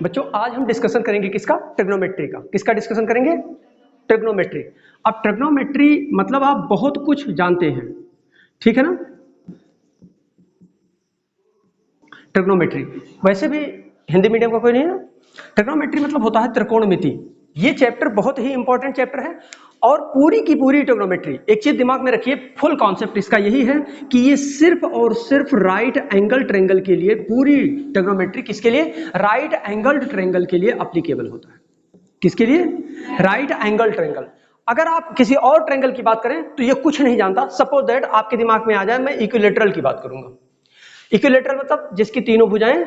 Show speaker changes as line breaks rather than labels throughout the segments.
बच्चों आज हम डिस्कशन करेंगे किसका? ट्रिग्नोमेट्री का। किसका डिस्कशन करेंगे? ट्रिग्नोमेट्री। अब ट्रिग्नोमेट्री मतलब आप बहुत कुछ जानते हैं, ठीक है ना? ट्रिग्नोमेट्री वैसे भी हिंदी मीडियम का कोई नहीं है। ट्रिग्नोमेट्री मतलब होता है त्रिकोणमिति। ये चैप्टर बहुत ही इंपॉर्टेंट चैप्टर है और पूरी की पूरी ट्रिग्नोमेट्री, एक चीज दिमाग में रखिए, फुल कॉन्सेप्ट इसका यही है कि ये सिर्फ और सिर्फ राइट एंगल ट्रायंगल के लिए, पूरी ट्रिग्नोमेट्री किसके लिए? राइट एंगल्ड ट्रायंगल के लिए एप्लीकेबल होता है। किसके लिए? Right angle triangle. अगर आप किसी और ट्रायंगल की बात करें तो ये कुछ नहीं जानता। सपोज दैट आपके दिमाग में आ जाए मैं इक्विलैटरल की बात करूंगा। इक्विलैटरल मतलब जिसकी तीनों भुजाएं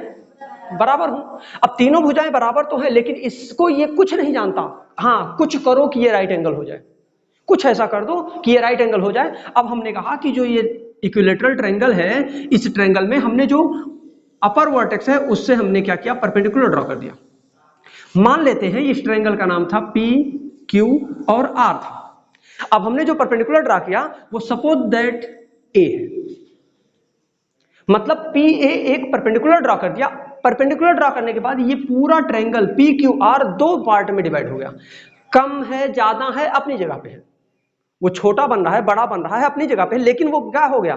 बराबर हो। अब तीनों भुजाएं बराबर तो है, लेकिन इसको ये कुछ नहीं जानता। हाँ, कुछ करो कि ये राइट एंगल हो जाए, कुछ ऐसा कर दो कि ये राइट एंगल हो जाए। अब हमने कहा कि जो ये इक्विलैटरल ट्रायंगल है, इस ट्रायंगल में हमने जो अपर वर्टेक्स है उससे हमने क्या किया? परपेंडिकुलर ड्रॉ कर दिया। मान लेते हैं इस ट्रायंगल का नाम था पी, क्यू और आर था। अब हमने जो परपेंडिकुलर ड्रॉ किया वो सपोज दैट ए है, मतलब पी ए एक परपेंडिकुलर ड्रॉ कर दिया। परपेंडिकुलर ड्रॉ करने के बाद ये पूरा ट्रायंगल पी क्यू आर दो पार्ट में डिवाइड हो गया। कम है, ज्यादा है, अपनी जगह पे है। वो छोटा बन रहा है, बड़ा बन रहा है, अपनी जगह पे, लेकिन वो क्या हो गया?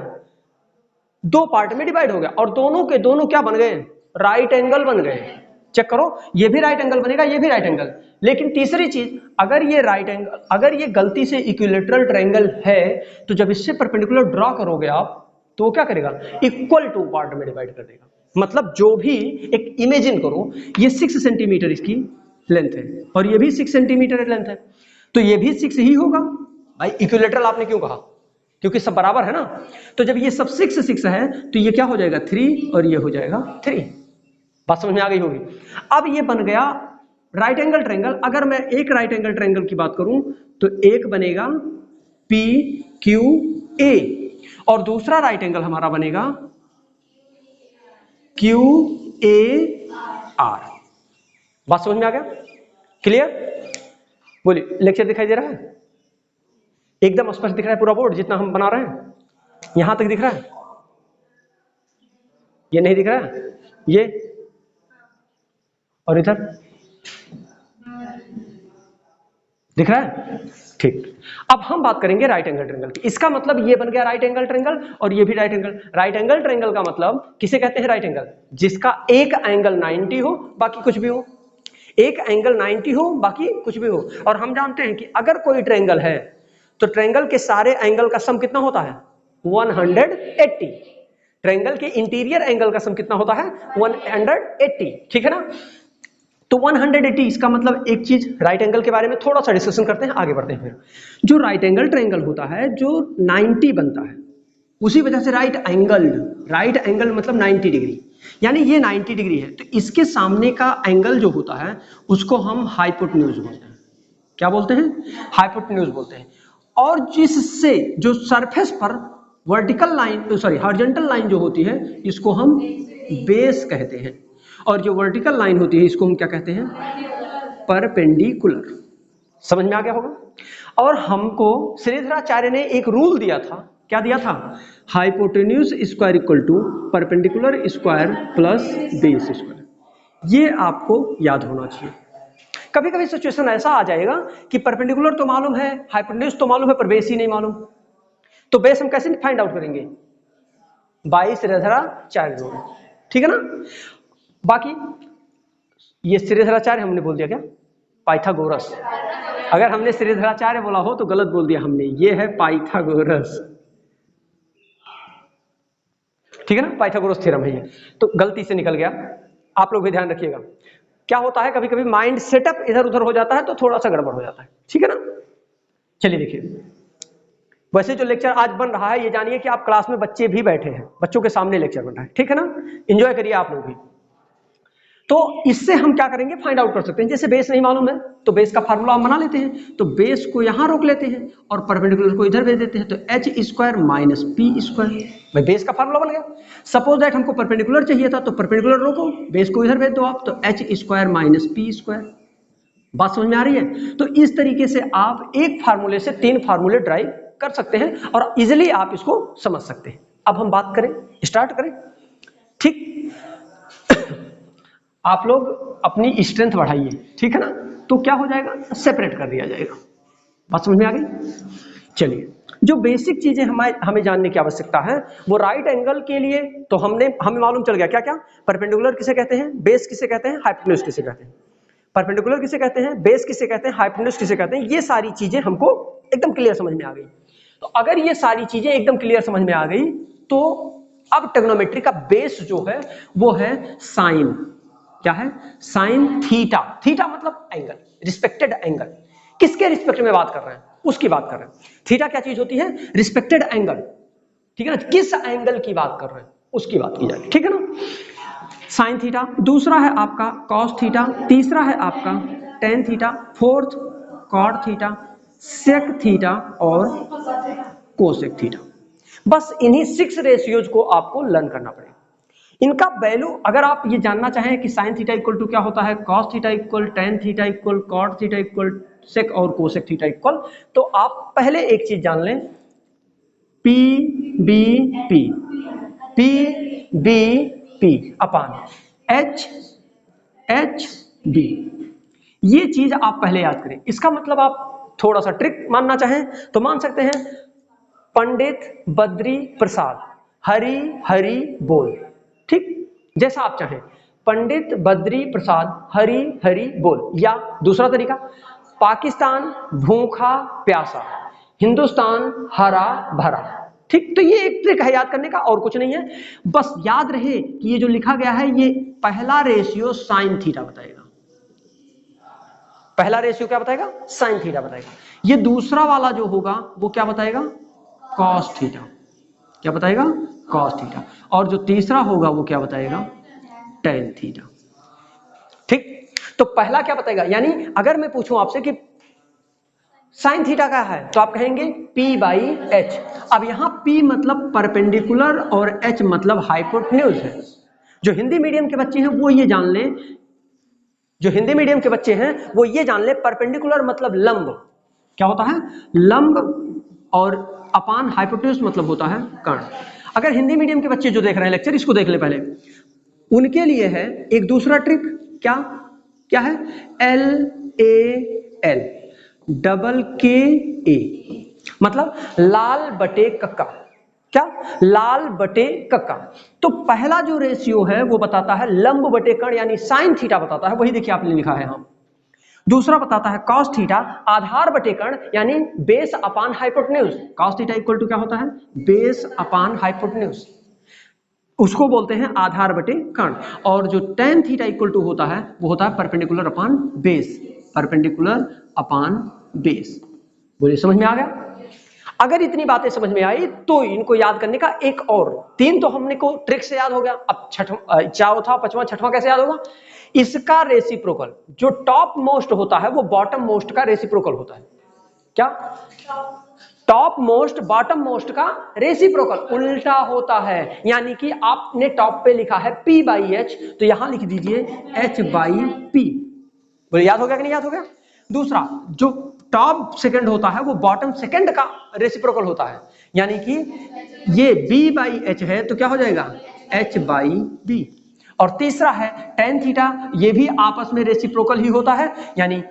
दो पार्ट में डिवाइड हो गया और दोनों के दोनों क्या बन गए? राइट एंगल बन गए। चेक करो, ये भी राइट एंगल बनेगा, ये भी राइट एंगल। लेकिन तीसरी चीज, अगर ये राइट एंगल, अगर ये गलती से इक्विलैटरल ट्रायंगल है तो जब इससे परपेंडिकुलर ड्रॉ करोगे आप तो वो क्या करेगा? इक्वल टू पार्ट में डिवाइड कर देगा। मतलब जो भी, एक इमेजिन करो, ये 6 सेंटीमीटर इसकी लेंथ है और ये भी 6 सेंटीमीटर लेंथ है, तो ये भी 6 ही होगा। भाई इक्विलैटरल आपने क्यों कहा? क्योंकि सब बराबर है ना। तो जब ये सब 6 है तो ये क्या हो जाएगा? 3 और ये हो जाएगा 3। बात समझ में आ गई होगी। अब ये बन गया राइट एंगल ट्रायंगल। अगर मैं एक राइट एंगल ट्रायंगल की बात करूं तो एक बनेगा पी क्यू ए और दूसरा राइट एंगल हमारा बनेगा क्यू ए आर। बात समझ में आ गया? क्लियर? बोलिए, लेक्चर दिखाई दे रहा है? एकदम स्पष्ट दिख रहा है पूरा बोर्ड जितना हम बना रहे हैं? यहां तक दिख रहा है? ये नहीं दिख रहा है? ये और इधर दिख रहा है? ठीक। अब हम बात करेंगे राइट एंगल ट्रायंगल की। इसका मतलब ये बन गया राइट एंगल ट्रायंगल और ये भी right angle. Right angle triangle का मतलब किसे कहते हैं? राइट एंगल जिसका एक एंगल 90 हो, बाकी कुछ भी हो। एक एंगल 90 हो, बाकी कुछ भी हो। और हम जानते हैं कि अगर कोई ट्रायंगल है तो ट्रायंगल के सारे एंगल का सम कितना होता है? 180। ट्रायंगल के इंटीरियर एंगल का सम कितना होता है? 180। ठीक है ना? तो 180, इसका मतलब एक चीज, राइट एंगल के बारे में थोड़ा सा डिस्कशन करते हैं, आगे बढ़ते हैं। फिर जो राइट एंगल ट्रायंगल होता है जो 90 बनता है, उसी वजह से राइट एंगल मतलब 90 डिग्री, यानी ये 90 डिग्री है तो इसके सामने का एंगल जो होता है उसको हम हाइपोटेन्यूज बोलते हैं। क्या बोलते हैं? हाइपोटेन्यूज बोलते हैं। और जिससे जो सरफेस पर vertical line, sorry horizontal line जो होती है इसको हम बेस कहते हैं, और जो वर्टिकल लाइन होती है इसको हम क्या कहते हैं? परपेंडिकुलर। समझ में आ गया होगा। और हमको श्रीधराचार्य ने एक रूल दिया था। क्या दिया था? Hypotenuse square equal to perpendicular square plus base square. ये आपको याद होना चाहिए। कभी कभी सिचुएशन ऐसा आ जाएगा कि परपेंडिकुलर तो मालूम है, हाइपोटेन्यूज तो मालूम है, पर बेस ही नहीं मालूम। तो बेस हम कैसे फाइंड आउट करेंगे? By Shridharacharya rule. ठीक है ना? बाकी ये श्रीधराचार्य हमने बोल दिया क्या? पाइथागोरस। अगर हमने श्रीधराचार्य बोला हो तो गलत बोल दिया हमने, ये है पाइथागोरस। ठीक है ना? पाइथागोरस थ्योरम है ये, तो गलती से निकल गया, आप लोग भी ध्यान रखिएगा। क्या होता है कभी कभी माइंड सेटअप इधर उधर हो जाता है तो थोड़ा सा गड़बड़ हो जाता है। ठीक है ना? चलिए देखिए, वैसे जो लेक्चर आज बन रहा है ये जानिए कि आप क्लास में बच्चे भी बैठे हैं, बच्चों के सामने लेक्चर बन रहा है। ठीक है ना? एंजॉय करिए आप लोग भी। तो इससे हम क्या करेंगे? फाइंड आउट कर सकते हैं। जैसे बेस नहीं मालूम है तो बेस का फार्मूला हम बना लेते हैं, तो बेस को यहां रोक लेते हैं और परपेंडिकुलर को इधर भेज देते हैं, तो H square minus P square. भाई बेस का फार्मूला बन गया। सपोज दैट हमको परपेंडिकुलर चाहिए था तो परपेंडिकुलर रोको, बेस को इधर भेज दो आप, तो H square minus P square. बात समझ में आ रही है? तो इस तरीके से आप एक फार्मूले से 3 फार्मूले ड्राइव कर सकते हैं और इजिली आप इसको समझ सकते हैं। अब हम बात करें, स्टार्ट करें। ठीक, आप लोग अपनी स्ट्रेंथ बढ़ाइए, ठीक है ना, तो क्या हो जाएगा, सेपरेट कर दिया जाएगा। बात समझ में आ गई? चलिए, जो बेसिक चीजें हमें जानने की आवश्यकता है वो राइट एंगल के लिए तो हमें मालूम चल गया क्या क्या, परपेंडिकुलर किसे कहते हैं, बेस किसे कहते हैं, हाइपोटेन्यूज किसे कहते हैं। परपेंडिकुलर किसे कहते हैं, बेस किसे कहते हैं, हाइपोटेन्यूज किसे कहते हैं, ये सारी चीजें हमको एकदम क्लियर समझ में आ गई। तो अगर ये सारी चीजें एकदम क्लियर समझ में आ गई तो अब ट्रिग्नोमेट्री का बेस जो है वो है साइन। क्या है? Sine theta. थीटा मतलब एंगल, रिस्पेक्टेड एंगल। किसके रिस्पेक्ट में बात कर रहे हैं, उसकी बात कर रहे हैं। थीटा क्या चीज होती है, रिस्पेक्टेड एंगल, ठीक है ना, किस एंगल की बात कर रहे हैं उसकी बात की जाएगी, ठीक है ना। साइन थीटा, दूसरा है आपका कॉस थीटा, तीसरा है आपका tan theta, fourth cot theta, sec theta और कोसेक थीटा। बस इन्हीं 6 रेशियोज को आपको लर्न करना पड़ेगा। इनका वैल्यू अगर आप ये जानना चाहें कि साइन थीटा इक्वल टू क्या होता है, cos theta equal, tan theta equal, cot theta equal, sec और कोसेक थीटा इक्वल, तो आप पहले एक चीज जान लें, P B P, P B P upon H H B, ये चीज आप पहले याद करें। इसका मतलब आप थोड़ा सा ट्रिक मानना चाहें तो मान सकते हैं, पंडित बद्री प्रसाद हरि हरि बोल, ठीक, जैसा आप चाहें, पंडित बद्री प्रसाद हरि हरि बोल। या दूसरा तरीका, पाकिस्तान भूखा प्यासा, हिंदुस्तान हरा भरा, ठीक। तो ये एक ट्रिक है याद करने का, और कुछ नहीं है। बस याद रहे कि ये जो लिखा गया है ये पहला रेशियो साइन थीटा बताएगा। पहला रेशियो क्या बताएगा, साइन थीटा बताएगा। ये दूसरा वाला जो होगा वो क्या बताएगा, कॉस थीटा। क्या बताएगा, कॉस थीटा। और जो तीसरा होगा वो क्या बताएगा, टेन थीटा, ठीक। तो पहला क्या बताएगा, यानी अगर मैं पूछूं आपसे कि साइन थीटा क्या है तो आप कहेंगे P बाई एच। अब यहां P मतलब परपेंडिकुलर और H मतलब हाइपोटेन्यूज है। जो हिंदी मीडियम के बच्चे हैं वो ये जान लें, जो हिंदी मीडियम के बच्चे हैं वो ये जान ले, परपेंडिकुलर मतलब लंब, क्या होता है, लंब, और अपान हाइपोटेन्यूज मतलब होता है कर्ण। अगर हिंदी मीडियम के बच्चे जो देख रहे हैं लेक्चर, इसको देख ले पहले, उनके लिए है एक दूसरा ट्रिक। क्या क्या है, एल ए एल डबल के ए, मतलब लाल बटे कक्का। क्या, लाल बटे कक्का। तो पहला जो रेशियो है वो बताता है लंब बटे कर्ण, यानी साइन थीटा बताता है, वही देखिए आपने लिखा है यहां। दूसरा बताता है कॉस थीटा, आधार बटे कर्ण, यानी base upon hypotenuse. Cos theta equal to क्या होता है, बेस अपान हाइपोटेन्यूज, उसको बोलते हैं आधार बटे कर्ण। और जो टेन थीटा इक्वल टू होता है वो होता है perpendicular upon base, perpendicular upon base. बोलिए समझ में आ गया? अगर इतनी बातें समझ में आई तो इनको याद करने का एक और, 3 तो हमने को ट्रिक से याद हो गया, अब चौथा पांचवा छठवां कैसे याद होगा, इसका रेसिप्रोकल, जो टॉप मोस्ट होता है वो बॉटम मोस्ट का रेसिप्रोकल होता है। क्या, टॉप मोस्ट बॉटम मोस्ट का रेसिप्रोकल उल्टा होता है। यानी कि आपने टॉप पे लिखा है P बाई एच, तो यहां लिख दीजिए H बाई P। बोले याद हो गया कि नहीं याद हो गया? दूसरा, जो टॉप सेकंड होता है वो बॉटम सेकंड का रेसिप्रोकल होता है, यानी कि ये B बाई एच है तो क्या हो जाएगा, H बाई B। और तीसरा है टेन थीटा, ये भी आपस में रेसिप्रोकल ही होता है, यानी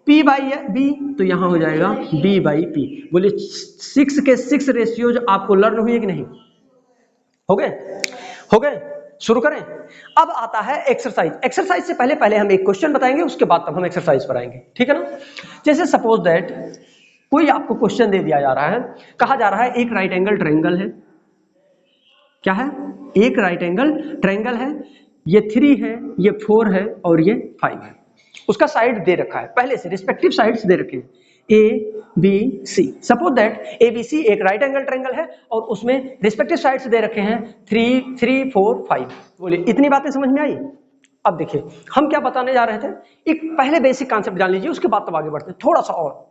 P बाई बी, तो यहां हो जाएगा B बाई P। बोलिए 6 के 6 रेशियोज आपको लर्न हुए कि नहीं, हो गए, हो गए? शुरू करें। अब आता है एक्सरसाइज। एक्सरसाइज से पहले पहले हम एक क्वेश्चन बताएंगे, उसके बाद तब हम एक्सरसाइज पर आएंगे, ठीक है ना। जैसे सपोज दैट कोई आपको क्वेश्चन दे दिया जा रहा है, कहा जा रहा है एक राइट एंगल ट्रायंगल है। क्या है, एक राइट एंगल ट्रायंगल है, ये 3 है, ये 4 है और ये 5 है। उसका साइड दे रखा है, पहले से रिस्पेक्टिव साइड्स दे रखे हैं, A B C. Suppose that A B C एक राइट एंगल ट्रायंगल है और उसमें रिस्पेक्टिव साइड्स दे रखे हैं 3 3 4 5। बोलिए इतनी बातें समझ में आई? अब देखिए हम क्या बताने जा रहे थे, एक पहले बेसिक कॉन्सेप्ट जान लीजिए, उसके बाद तब आगे बढ़ते हैं थोड़ा सा और।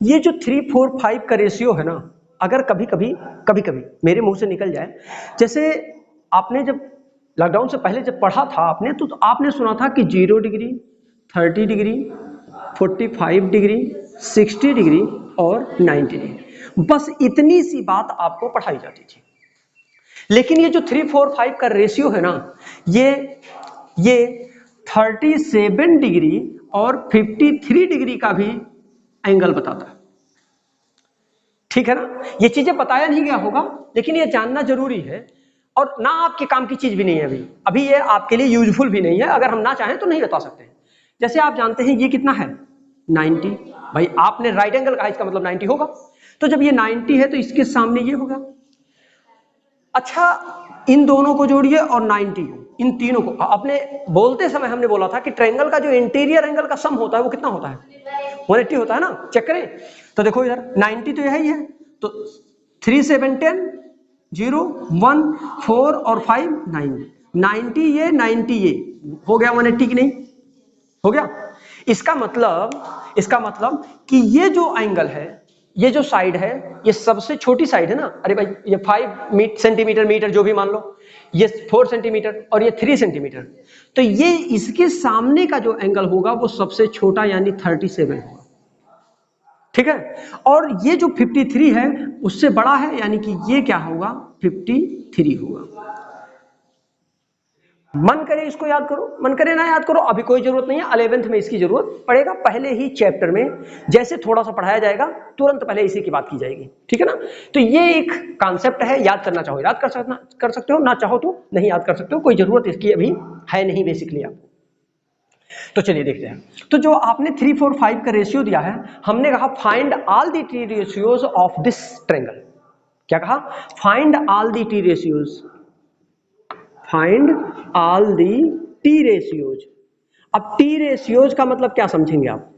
ये जो 3 4 5 का रेशियो है ना, अगर कभी कभी मेरे मुंह से निकल जाए, जैसे आपने जब लॉकडाउन से पहले जब पढ़ा था आपने, तो आपने सुना था कि 0 डिग्री, 30 डिग्री, 45 डिग्री, 60 डिग्री और 90 डिग्री, बस इतनी सी बात आपको पढ़ाई जाती थी। लेकिन ये जो 3 4 5 का रेशियो है ना, ये 37 डिग्री और 53 डिग्री का भी एंगल बताता है। ठीक है ना, ये चीजें बताया नहीं गया होगा लेकिन ये जानना जरूरी है, और ना आपके काम की चीज भी नहीं है अभी अभी ये आपके लिए यूजफुल भी नहीं है, अगर हम ना चाहें तो नहीं बता सकते हैं। जैसे आप जानते हैं ये कितना है 90, भाई आपने राइट एंगल कहा, इसका मतलब 90 होगा, तो जब ये 90 है तो इसके सामने ये होगा। अच्छा, इन दोनों को जोड़िए और 90, इन तीनों को, अपने बोलते समय हमने बोला था कि ट्रायंगल का जो इंटीरियर एंगल का सम होता है वो कितना होता है 180 होता है ना, चेक करें। तो देखो इधर 90 तो यही है, तो 3 7 10 0 1 4 और 5 9, 90 ये 90 ये हो गया 180 की नहीं हो गया। इसका मतलब कि ये जो एंगल है, ये जो साइड है, ये सबसे छोटी साइड है ना, अरे भाई ये 5 सेंटीमीटर मीटर जो भी मान लो, ये 4 सेंटीमीटर और ये 3 सेंटीमीटर, तो ये इसके सामने का जो एंगल होगा वो सबसे छोटा यानी 37 होगा। ठीक है, और ये जो 53 है उससे बड़ा है, यानी कि ये क्या होगा 53 होगा। मन करे इसको याद करो, मन करे ना याद करो, अभी कोई जरूरत नहीं है, 11th में इसकी जरूरत पड़ेगा, पहले ही चैप्टर में जैसे थोड़ा सा पढ़ाया जाएगा तुरंत पहले इसी की बात की जाएगी। ठीक है ना, तो ये एक कॉन्सेप्ट है, याद करना चाहो याद कर सकते हो, ना चाहो तो नहीं याद कर सकते हो, कोई जरूरत इसकी अभी है नहीं बेसिकली आपको। तो चलिए देखते हैं, तो जो आपने 3 4 5 का रेशियो दिया है, हमने कहा find all the T ratios of this triangle. क्या कहा, find all the T ratios, find all the T ratios. अब टी रेशियोज का मतलब क्या समझेंगे आप,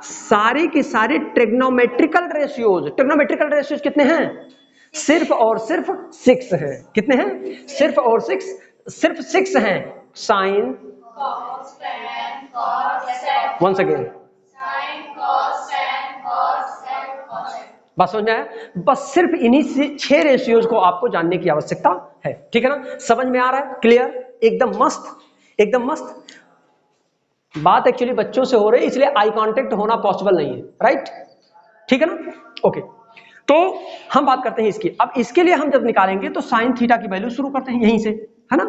सारे के सारे ट्रिग्नोमेट्रिकल रेशियोज। ट्रिग्नोमेट्रिकल रेशियोज कितने हैं, सिर्फ और सिर्फ 6 हैं। कितने हैं, सिर्फ और सिर्फ 6 हैं। साइन, वंस अगेन, बस समझ में आया, बस सिर्फ इन्हीं से 6 रेशियोज को आपको जानने की आवश्यकता है। ठीक है ना, समझ में आ रहा है, क्लियर, एकदम मस्त, एकदम मस्त। बात एक्चुअली बच्चों से हो रही है इसलिए आई कांटेक्ट होना पॉसिबल नहीं है, राइट, ठीक है ना, ओके। तो हम बात करते हैं इसकी। अब इसके लिए हम जब निकालेंगे तो साइन थीटा की वैल्यू शुरू करते हैं यहीं से, है ना।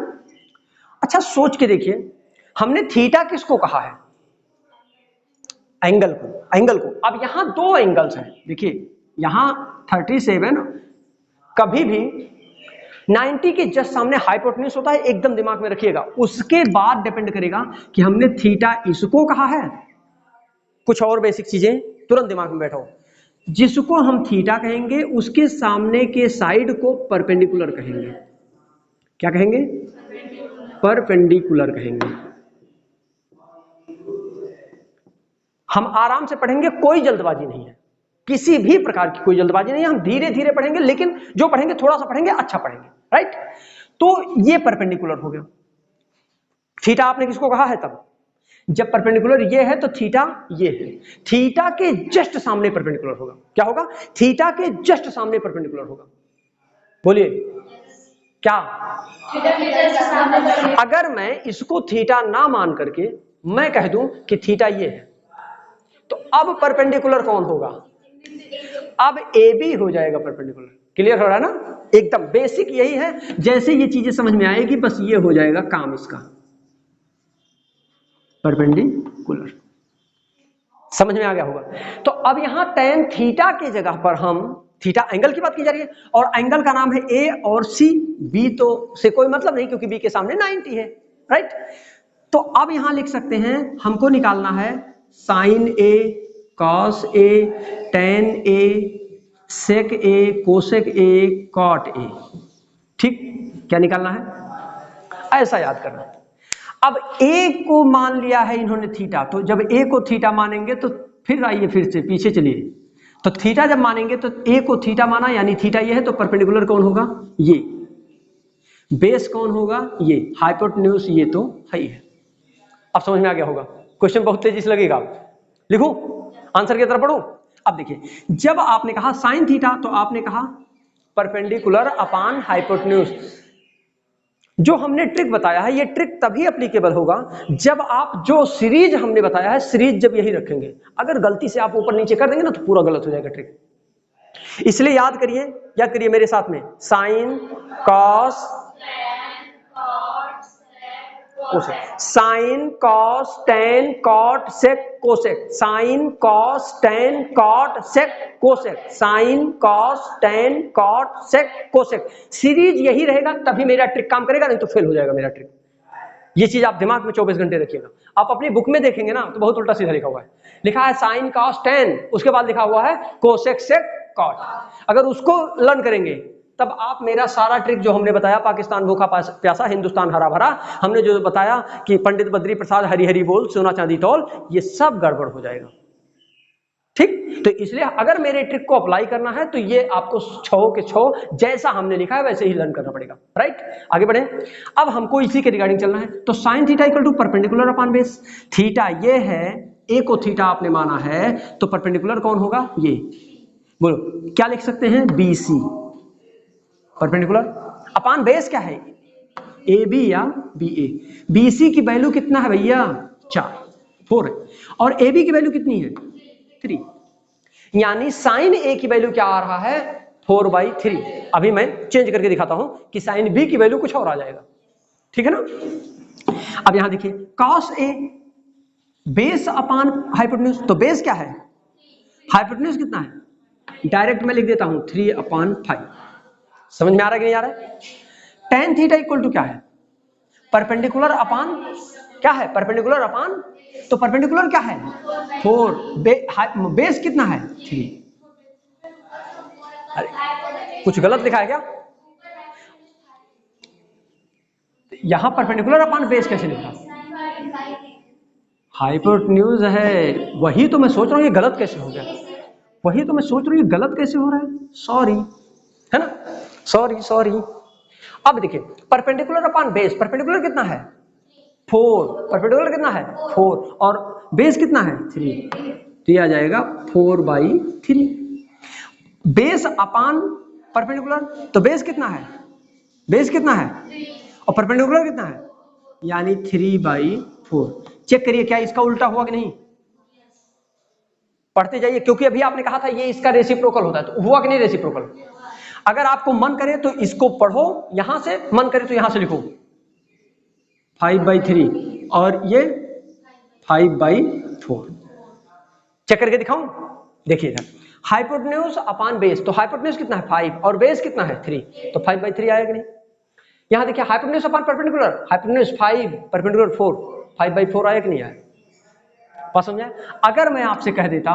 अच्छा सोच के देखिए, हमने थीटा किसको कहा है, एंगल को, एंगल को। अब यहां 2 एंगल्स हैं, देखिए यहां 37 कभी भी 90 के जस्ट सामने हाइपोटेन्यूज होता है, एकदम दिमाग में रखिएगा। उसके बाद डिपेंड करेगा कि हमने थीटा इसको कहा है, कुछ और बेसिक चीजें तुरंत दिमाग में बैठाओ। जिसको हम थीटा कहेंगे उसके सामने के साइड को परपेंडिकुलर कहेंगे। क्या कहेंगे, परपेंडिकुलर कहेंगे। हम आराम से पढ़ेंगे, कोई जल्दबाजी नहीं है, किसी भी प्रकार की कोई जल्दबाजी नहीं है, हम धीरे धीरे पढ़ेंगे, लेकिन जो पढ़ेंगे थोड़ा सा पढ़ेंगे, अच्छा पढ़ेंगे, राइट। तो ये परपेंडिकुलर हो गया। थीटा आपने किसको कहा है, तब जब परपेंडिकुलर ये है तो थीटा ये है, थीटा के जस्ट सामने परपेंडिकुलर होगा। क्या होगा, थीटा के जस्ट सामने परपेंडिकुलर होगा। बोलिए क्या, अगर मैं इसको थीटा ना मान करके मैं कह दूं कि थीटा ये है, तो अब परपेंडिकुलर कौन होगा, अब ए बी हो जाएगा परपेंडिकुलर। क्लियर हो रहा है ना, एकदम बेसिक यही है। जैसे ये चीजें समझ में आएगी बस ये हो जाएगा काम इसका, परपेंडिकुलर। समझ में आ गया होगा। तो अब यहां tan थीटा की जगह पर हम, थीटा एंगल की बात की जा रही है और एंगल का नाम है ए और सी, बी तो से कोई मतलब नहीं क्योंकि बी के सामने 90 है, राइट। तो अब यहां लिख सकते हैं, हमको निकालना है sine A, cos A, tan A, sec A, cosec A, cot A. ठीक, क्या निकालना है, ऐसा याद करना। अब ए को मान लिया है इन्होंने थीटा, तो जब ए को थीटा मानेंगे तो फिर आइए फिर से पीछे चलिए, तो थीटा जब मानेंगे तो ए को थीटा माना यानी थीटा ये है, तो परपेंडिकुलर कौन होगा, ये, बेस कौन होगा, ये, हाइपोटेन्यूज ये तो है ही है। अब समझ में आ गया होगा, क्वेश्चन बहुत तेजी से लगेगा, लिखो आंसर की तरफ बढ़ो। अब देखिए, जब आपने कहा साइन थीटा तो आपने कहा परपेंडिकुलर अपान हाइपोटेन्यूज। जो हमने ट्रिक बताया है, ये ट्रिक तभी एप्लीकेबल होगा जब आप जो सीरीज हमने बताया है, सीरीज जब यही रखेंगे। अगर गलती से आप ऊपर नीचे कर देंगे ना तो पूरा गलत हो जाएगा ट्रिक। इसलिए याद करिए मेरे साथ में, sine, cos, cosec, sine cos tan cot sec cosec, sine cos tan cot sec cosec, sine cos tan cot sec cosec. Series यही रहेगा तभी मेरा ट्रिक काम करेगा, नहीं तो फेल हो जाएगा मेरा ट्रिक। ये चीज आप दिमाग में 24 घंटे रखिएगा। आप अपनी बुक में देखेंगे ना तो बहुत उल्टा सीधा लिखा हुआ है, लिखा है साइन कॉस टेन, उसके बाद लिखा हुआ है कोसेक सेक कॉट। अगर उसको लर्न करेंगे तब आप मेरा सारा ट्रिक जो हमने बताया, पाकिस्तान भूखा प्यासा हिंदुस्तान हरा भरा, हमने जो बताया कि पंडित बद्री प्रसाद हरी हरी बोल सोना चांदी तौल, ये सब गड़बड़ हो जाएगा। ठीक, तो इसलिए अगर मेरे ट्रिक को अप्लाई करना है तो ये आपको 6 के 6 जैसा हमने लिखा है वैसे ही लर्न करना पड़ेगा। राइट, आगे बढ़े। अब हमको इसी के रिगार्डिंग चलना है। तो sine theta equal to perpendicular upon base. Theta ये है, ए को थीटा आपने माना है, तो परपेंडिकुलर कौन होगा? ये। बोलो क्या लिख सकते हैं? BC। परपेंडिकुलर अपॉन बेस क्या है? AB या BA। BC की वैल्यू कितना है भैया? 4 है, और AB की वैल्यू कितनी है? 3। यानी साइन A की वैल्यू क्या आ रहा है? 4/3। अभी मैं चेंज करके दिखाता हूं कि साइन B की वैल्यू कुछ और आ जाएगा। ठीक है ना? अब यहां देखिए cos A base upon hypotenuse, तो बेस क्या है? हाइपोटेन्यूज कितना है? डायरेक्ट मैं लिख देता हूं 3/5। समझ में आ रहा है कि नहीं आ रहा है? tan थीटा इक्वल टू क्या है? परपेंडिकुलर अपॉन क्या है? परपेंडिकुलर अपॉन, तो परपेंडिकुलर क्या है? 4, बेस कितना है? 3। अरे कुछ गलत लिखा है क्या? यहां परपेंडिकुलर अपॉन बेस कैसे लिखा? हाइपोटेन्यूज है, वही तो मैं सोच रहा हूं ये गलत कैसे हो गया, वही तो मैं सोच रहा हूं ये गलत कैसे हो रहा है। सॉरी, है ना? सॉरी। अब देखिए परपेंडिकुलर अपॉन बेस, परपेंडिकुलर कितना है? 4, परपेंडिकुलर कितना है? 4, और बेस कितना है? 3, तो आ जाएगा 4/3। बेस अपॉन परपेंडिकुलर, तो बेस कितना है? बेस कितना है और परपेंडिकुलर कितना है? यानी 3/4। चेक करिए क्या इसका उल्टा हुआ कि नहीं, पढ़ते जाइए, क्योंकि अभी आपने कहा था ये इसका रेसिप्रोकल होता है, तो हुआ कि नहीं रेसिप्रोकल? अगर आपको मन करे तो इसको पढ़ो यहां से, मन करे तो यहां से लिखो 5/3 और ये 5/4। चेक करके दिखाऊं? देखिए इधर हाइपोटेन्यूज अपॉन बेस, तो हाइपोटेन्यूज कितना है? 5 और बेस कितना है? 3, तो 5/3 आएगा कि नहीं? यहां देखिए hypotenuse upon perpendicular, hypotenuse 5 perpendicular 4, 5/4 आया कि नहीं आया? बात समझा? अगर मैं आपसे कह देता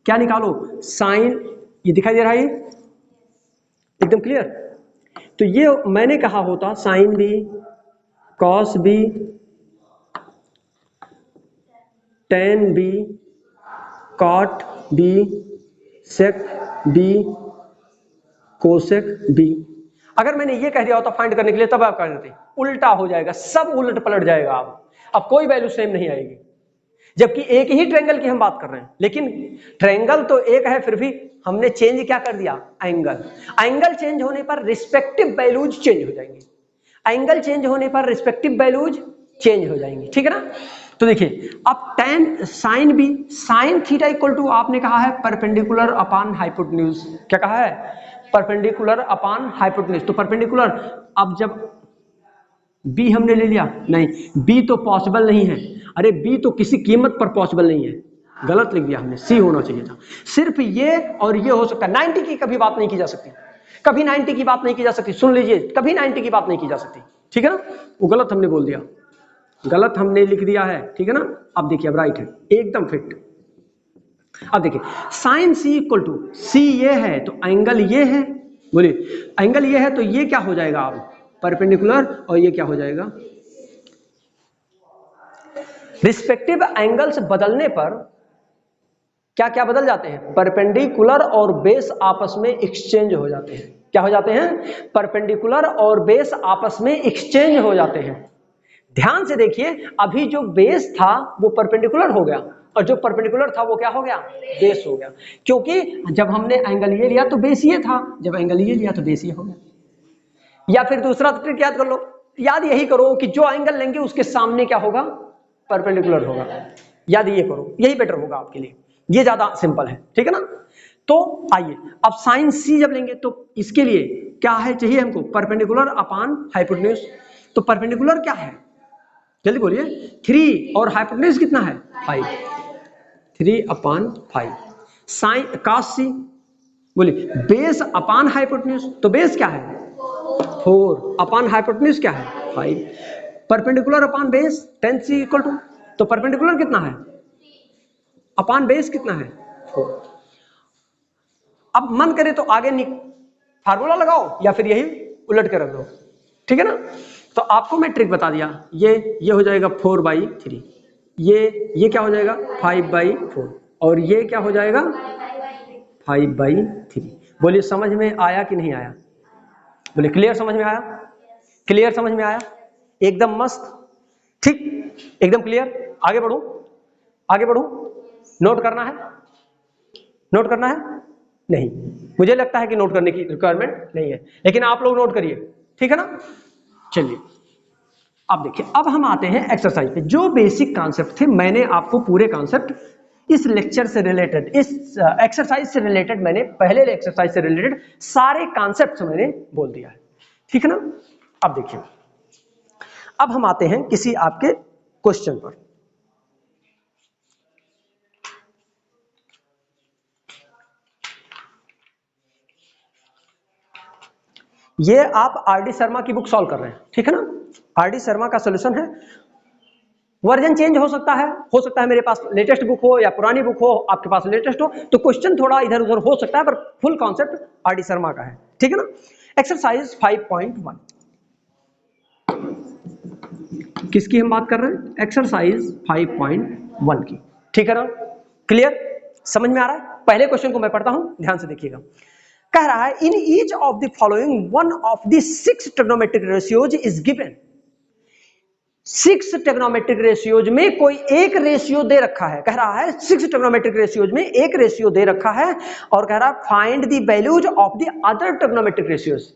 क्या निकालो? साइन, ये दिखाई दे रहा है एकदम क्लियर, तो ये मैंने कहा होता sine B cos B tan B cot B sec B cosec B। अगर मैंने ये कह दिया होता फाइंड करने के लिए, तब आप कर देते, उल्टा हो जाएगा, सब उलट पलट जाएगा। अब कोई वैल्यू सेम नहीं आएगी, जबकि एक ही ट्रायंगल की हम बात कर रहे हैं, लेकिन ट्रायंगल तो एक है, फिर भी हमने चेंज क्या कर दिया? एंगल। एंगल चेंज होने पर रिस्पेक्टिव वैल्यूज चेंज हो जाएंगे, एंगल चेंज होने पर रिस्पेक्टिव वैल्यूज चेंज हो जाएंगी। ठीक है ना? तो देखिए अब tan sine B sine theta equal to आपने कहा है परपेंडिकुलर अपॉन हाइपोटेन्यूज। क्या कहा है? Perpendicular upon hypotenuse. तो परपेंडिकुलर, अब जब B हमने ले लिया, नहीं B तो पॉसिबल नहीं है, अरे B तो किसी कीमत पर पॉसिबल नहीं है, गलत लिख दिया हमने, C होना चाहिए था। सिर्फ ये और ये हो सकता है, 90 की कभी बात नहीं की जा सकती, कभी 90 की बात नहीं की जा सकती, सुन लीजिए, कभी 90 की बात नहीं की जा सकती। ठीक है ना? वो गलत हमने बोल दिया, गलत हमने लिख दिया है। ठीक है ना? अब देखिए अब राइट है, एकदम फिट। अब देखिए sine C equal to, C ये है तो एंगल ये है, बोलिए एंगल ये है तो ये क्या हो जाएगा? अब परपेंडिकुलर, और ये क्या हो जाएगा? रिस्पेक्टिव एंगल्स बदलने पर क्या क्या बदल जाते हैं? परपेंडिकुलर और बेस आपस में एक्सचेंज हो जाते हैं। क्या हो जाते हैं? परपेंडिकुलर और बेस आपस में एक्सचेंज हो जाते हैं। ध्यान से देखिए, अभी जो बेस था वो परपेंडिकुलर हो गया, और जो परपेंडिकुलर था वो क्या हो गया? बेस हो गया, क्योंकि जब हमने एंगल ये लिया तो बेस ये था, जब एंगल ये लिया तो बेस ये हो गया। या फिर दूसरा ट्रिक याद कर लो, याद यही करो कि जो एंगल लेंगे उसके सामने क्या होगा? परपेंडिकुलर होगा। याद ये करो, यही बेटर होगा आपके लिए, ये ज्यादा सिंपल है। ठीक है ना? तो आइए अब साइन C जब लेंगे तो इसके लिए क्या है चाहिए हमको? Perpendicular upon hypotenuse. तो परपेंडिकुलर क्या है? जल्दी बोलिए। 3 और हाइपोटेन्यूज कितना है 5, 3/5 साइन cos c, बोलिए बेस अपान हाइपोटेन्यूज, तो बेस क्या है 4 अपान हाइपोटेन्यूज क्या है 5, perpendicular upon base tan c equal to, तो परपेंडिकुलर कितना है अपान बेस कितना है 4। अब मन करे तो आगे फार्मूला लगाओ या फिर यही उलट के रख दो, ठीक है ना। तो आपको मैं ट्रिक बता दिया, ये हो जाएगा 4/3, ये क्या हो जाएगा 5/4 और ये क्या हो जाएगा 5/3। बोलिए समझ में आया कि नहीं आया, बोलिए क्लियर समझ में आया, क्लियर समझ में आया, एकदम मस्त, ठीक, एकदम क्लियर। आगे बढ़ू, आगे बढ़ू, नोट करना है, नोट करना है नहीं, मुझे लगता है कि नोट करने की रिक्वायरमेंट नहीं है, लेकिन आप लोग नोट करिए, ठीक है ना। चलिए अब देखिए, अब हम आते हैं एक्सरसाइज पे। जो बेसिक कॉन्सेप्ट थे मैंने आपको पूरे कॉन्सेप्ट इस लेक्चर से रिलेटेड, इस एक्सरसाइज से रिलेटेड, मैंने पहले एक्सरसाइज से रिलेटेड सारे कॉन्सेप्ट मैंने बोल दिया है, ठीक है ना। अब देखिए, अब हम आते हैं किसी आपके क्वेश्चन पर। ये आप आरडी शर्मा की बुक सॉल्व कर रहे हैं, ठीक है ना। आरडी शर्मा का सॉल्यूशन है, वर्जन चेंज हो सकता है मेरे पास लेटेस्ट बुक हो या पुरानी बुक हो, आपके पास लेटेस्ट हो, तो क्वेश्चन थोड़ा इधर उधर हो सकता है, पर फुल कॉन्सेप्ट आरडी शर्मा का है, ठीक है ना। एक्सरसाइज 5.1 किसकी हम बात कर रहे हैं, एक्सरसाइज 5.1 की, ठीक है ना। क्लियर समझ में आ रहा है। पहले क्वेश्चन को मैं पढ़ता हूं, ध्यान से देखिएगा। कह रहा है in each of the following one of the 6 trigonometric ratios is given. 6 trigonometric ratios में कोई एक रेशियो दे रखा है, कह रहा है 6 ट्रिग्नोमेट्रिक रेशियोज में एक रेशियो दे रखा है, और कह रहा है find the values of the other trigonometric ratios.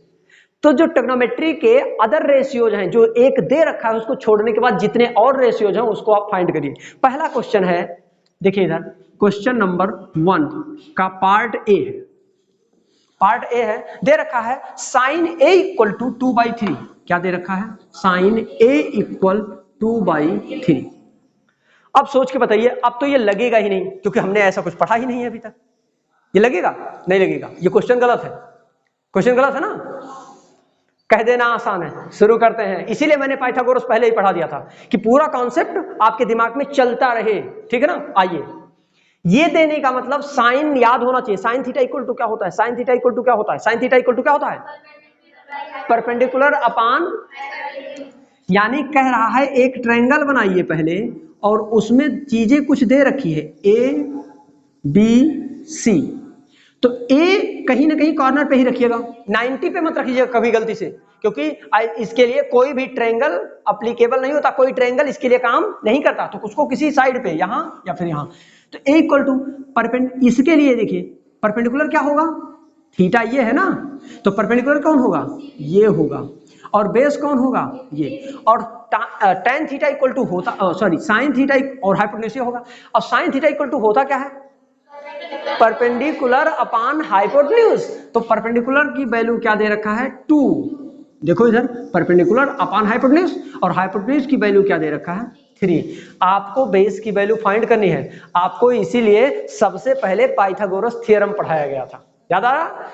तो जो ट्रिग्नोमेट्री के अदर रेशियोज हैं, जो एक दे रखा है, उसको छोड़ने के बाद जितने और रेशियोज हैं उसको आप फाइंड करिए। पहला क्वेश्चन है, देखिए इधर क्वेश्चन नंबर 1 का पार्ट ए है, पार्ट ए है, दे रखा है साइन ए इक्वल टू 2/3। क्या दे रखा है, साइन ए इक्वल 2/3। अब सोच के बताइए, अब तो ये लगेगा ही नहीं, क्योंकि हमने ऐसा कुछ पढ़ा ही नहीं है अभी तक। ये लगेगा नहीं लगेगा, ये क्वेश्चन गलत है, क्वेश्चन गलत है ना। कह देना आसान है, शुरू करते हैं। इसीलिए मैंने पाइथागोरस पहले ही पढ़ा दिया था कि पूरा कॉन्सेप्ट आपके दिमाग में चलता रहे, ठीक है ना। आइए, ये देने का मतलब साइन याद होना चाहिए। साइन थीटा इक्वल टू क्या होता है, साइन थीटा इक्वल टू क्या होता है, साइन थीटा इक्वल टू क्या होता है, परपेंडिकुलर अपान, यानी कह रहा है एक ट्रायंगल बनाइए पहले, और उसमें चीजें कुछ दे रखी है ए बी सी, तो ए कहीं ना कहीं कॉर्नर पे ही रखिएगा, 90 पे मत रखिएगा कभी गलती से, क्योंकि इसके लिए कोई भी ट्रायंगल अप्लीकेबल नहीं होता, कोई ट्रायंगल इसके लिए काम नहीं करता, तो उसको किसी साइड पे, यहां या फिर यहां। तो ए इक्वल टू परपेंडिकुलर, इसके लिए देखिए परपेंडिकुलर क्या होगा, थीटा ये है ना, तो परपेंडिकुलर कौन होगा, ये होगा, और बेस कौन होगा, ये, और tan थीटा इक्वल टू होता, सॉरी साइन थीटा और हाइपोटेन्यूज होगा। और साइन थीटा इक्वल टू होता क्या है, परपेंडिकुलर अपॉन हाइपोटेन्यूज। तो परपेंडिकुलर की वैल्यू क्या दे रखा है 2, देखो इधर परपेंडिकुलर अपॉन हाइपोटेन्यूज, और हाइपोटेन्यूज की वैल्यू क्या दे रखा है 3। आपको बेस की वैल्यू फाइंड करनी है, आपको इसीलिए सबसे पहले पाइथागोरस थ्योरम पढ़ाया गया था, याद आ रहा।